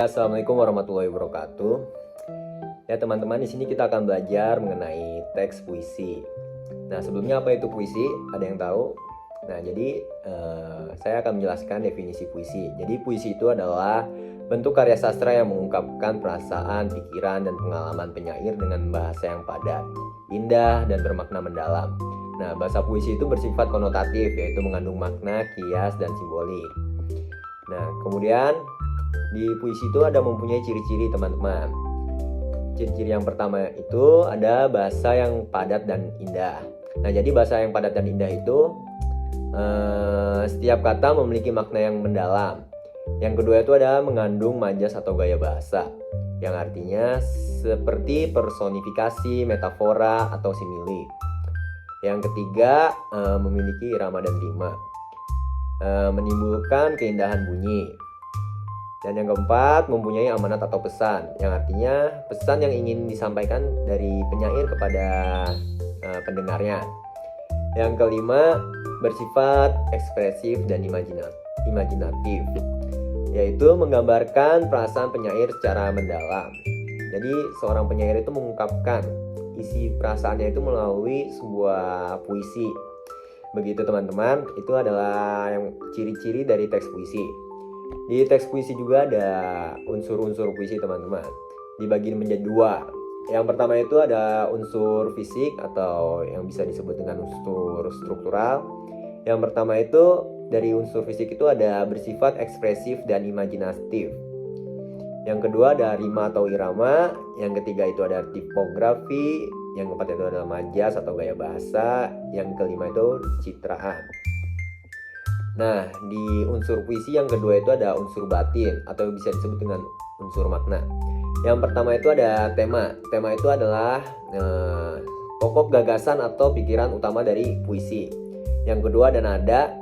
Assalamualaikum warahmatullahi wabarakatuh. Ya teman-teman, di sini kita akan belajar mengenai teks puisi. Nah, sebelumnya apa itu puisi? Ada yang tahu? Nah, jadi saya akan menjelaskan definisi puisi. Jadi puisi itu adalah bentuk karya sastra yang mengungkapkan perasaan, pikiran, dan pengalaman penyair dengan bahasa yang padat, indah, dan bermakna mendalam. Nah, bahasa puisi itu bersifat konotatif, yaitu mengandung makna, kias, dan simbolik. Nah, kemudian di puisi itu ada mempunyai ciri-ciri teman-teman. Ciri-ciri yang pertama itu ada bahasa yang padat dan indah. Nah, jadi bahasa yang padat dan indah itu setiap kata memiliki makna yang mendalam. Yang kedua itu ada mengandung majas atau gaya bahasa, yang artinya seperti personifikasi, metafora, atau simile. Yang ketiga memiliki irama dan rima, menimbulkan keindahan bunyi. Dan yang keempat mempunyai amanat atau pesan, yang artinya pesan yang ingin disampaikan dari penyair kepada pendengarnya. Yang kelima bersifat ekspresif dan imajinatif, yaitu menggambarkan perasaan penyair secara mendalam. Jadi seorang penyair itu mengungkapkan isi perasaannya itu melalui sebuah puisi. Begitu teman-teman, itu adalah yang ciri-ciri dari teks puisi. Di teks puisi juga ada unsur-unsur puisi teman-teman, dibagi menjadi dua. Yang pertama itu ada unsur fisik atau yang bisa disebut dengan unsur struktural. Yang pertama itu dari unsur fisik itu ada bersifat ekspresif dan imajinatif. Yang kedua ada rima atau irama. Yang ketiga itu ada tipografi. Yang keempat itu adalah majas atau gaya bahasa. Yang kelima itu citraan. Nah, di unsur puisi yang kedua itu ada unsur batin atau bisa disebut dengan unsur makna. Yang pertama itu ada tema. Tema itu adalah pokok gagasan atau pikiran utama dari puisi. Yang kedua ada nada.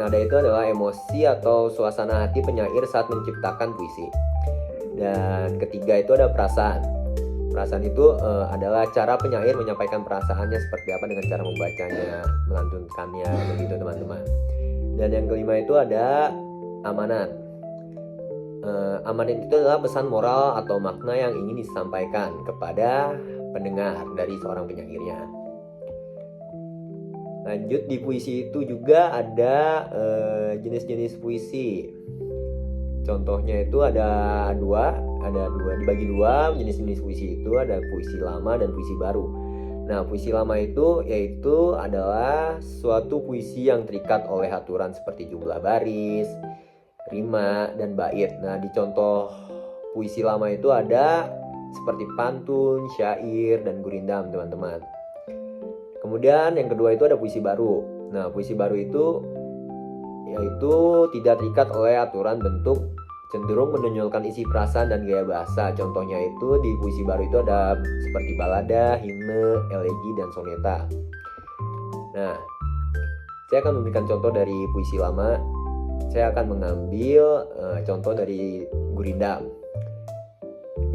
Nada itu adalah emosi atau suasana hati penyair saat menciptakan puisi. Dan ketiga itu ada perasaan. Perasaan itu adalah cara penyair menyampaikan perasaannya seperti apa dengan cara membacanya, melantunkannya, begitu teman-teman. Dan yang kelima itu ada amanat. Amanat itu adalah pesan moral atau makna yang ingin disampaikan kepada pendengar dari seorang penyairnya. Lanjut, di puisi itu juga ada jenis-jenis puisi. Contohnya itu ada dua dibagi dua jenis-jenis puisi itu, ada puisi lama dan puisi baru. Nah, puisi lama itu yaitu adalah suatu puisi yang terikat oleh aturan seperti jumlah baris, rima, dan bait. Nah, di contoh puisi lama itu ada seperti pantun, syair, dan gurindam, teman-teman. Kemudian yang kedua itu ada puisi baru. Nah, puisi baru itu yaitu tidak terikat oleh aturan bentuk, cenderung menonjolkan isi perasaan dan gaya bahasa. Contohnya itu di puisi baru itu ada seperti balada, himne, elegi, dan soneta. Nah, saya akan memberikan contoh dari puisi lama. Saya akan mengambil contoh dari gurindam,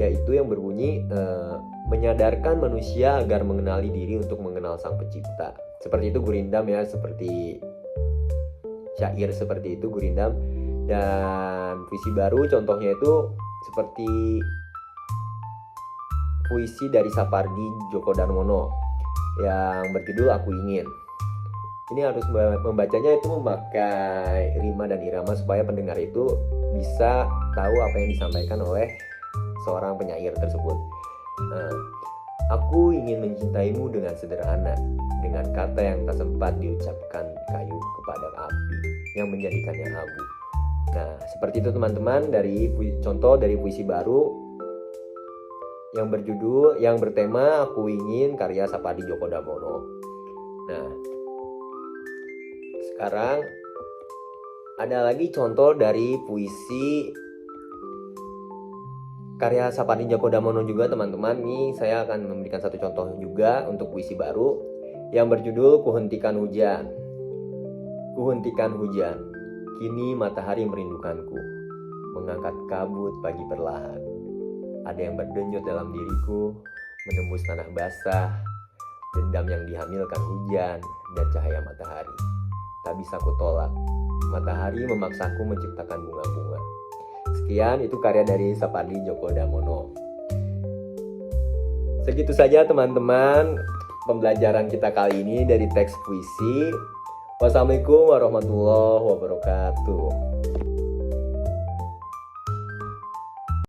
yaitu yang berbunyi menyadarkan manusia agar mengenali diri untuk mengenal sang pencipta. Seperti itu gurindam ya, seperti syair seperti itu gurindam. Dan puisi baru contohnya itu seperti puisi dari Sapardi Djoko Darmono yang berjudul Aku Ingin. Ini harus membacanya itu memakai rima dan irama supaya pendengar itu bisa tahu apa yang disampaikan oleh seorang penyair tersebut. Aku ingin mencintaimu dengan sederhana, dengan kata yang tak sempat diucapkan kayu kepada api yang menjadikannya abu. Nah, seperti itu teman-teman dari contoh dari puisi baru yang bertema Aku Ingin karya Sapardi Djoko Darmono. Nah, sekarang ada lagi contoh dari puisi karya Sapardi Djoko Darmono juga teman-teman. Nih saya akan memberikan satu contoh juga untuk puisi baru yang berjudul Kuhentikan Hujan. Kuhentikan hujan, kini matahari merindukanku, mengangkat kabut pagi perlahan. Ada yang berdenyut dalam diriku, menembus tanah basah, dendam yang dihamilkan hujan dan cahaya matahari. Tak bisa ku tolak, matahari memaksaku menciptakan bunga-bunga. Sekian, itu karya dari Sapardi Djoko Damono. Segitu saja teman-teman pembelajaran kita kali ini dari teks puisi. Wassalamualaikum warahmatullahi wabarakatuh.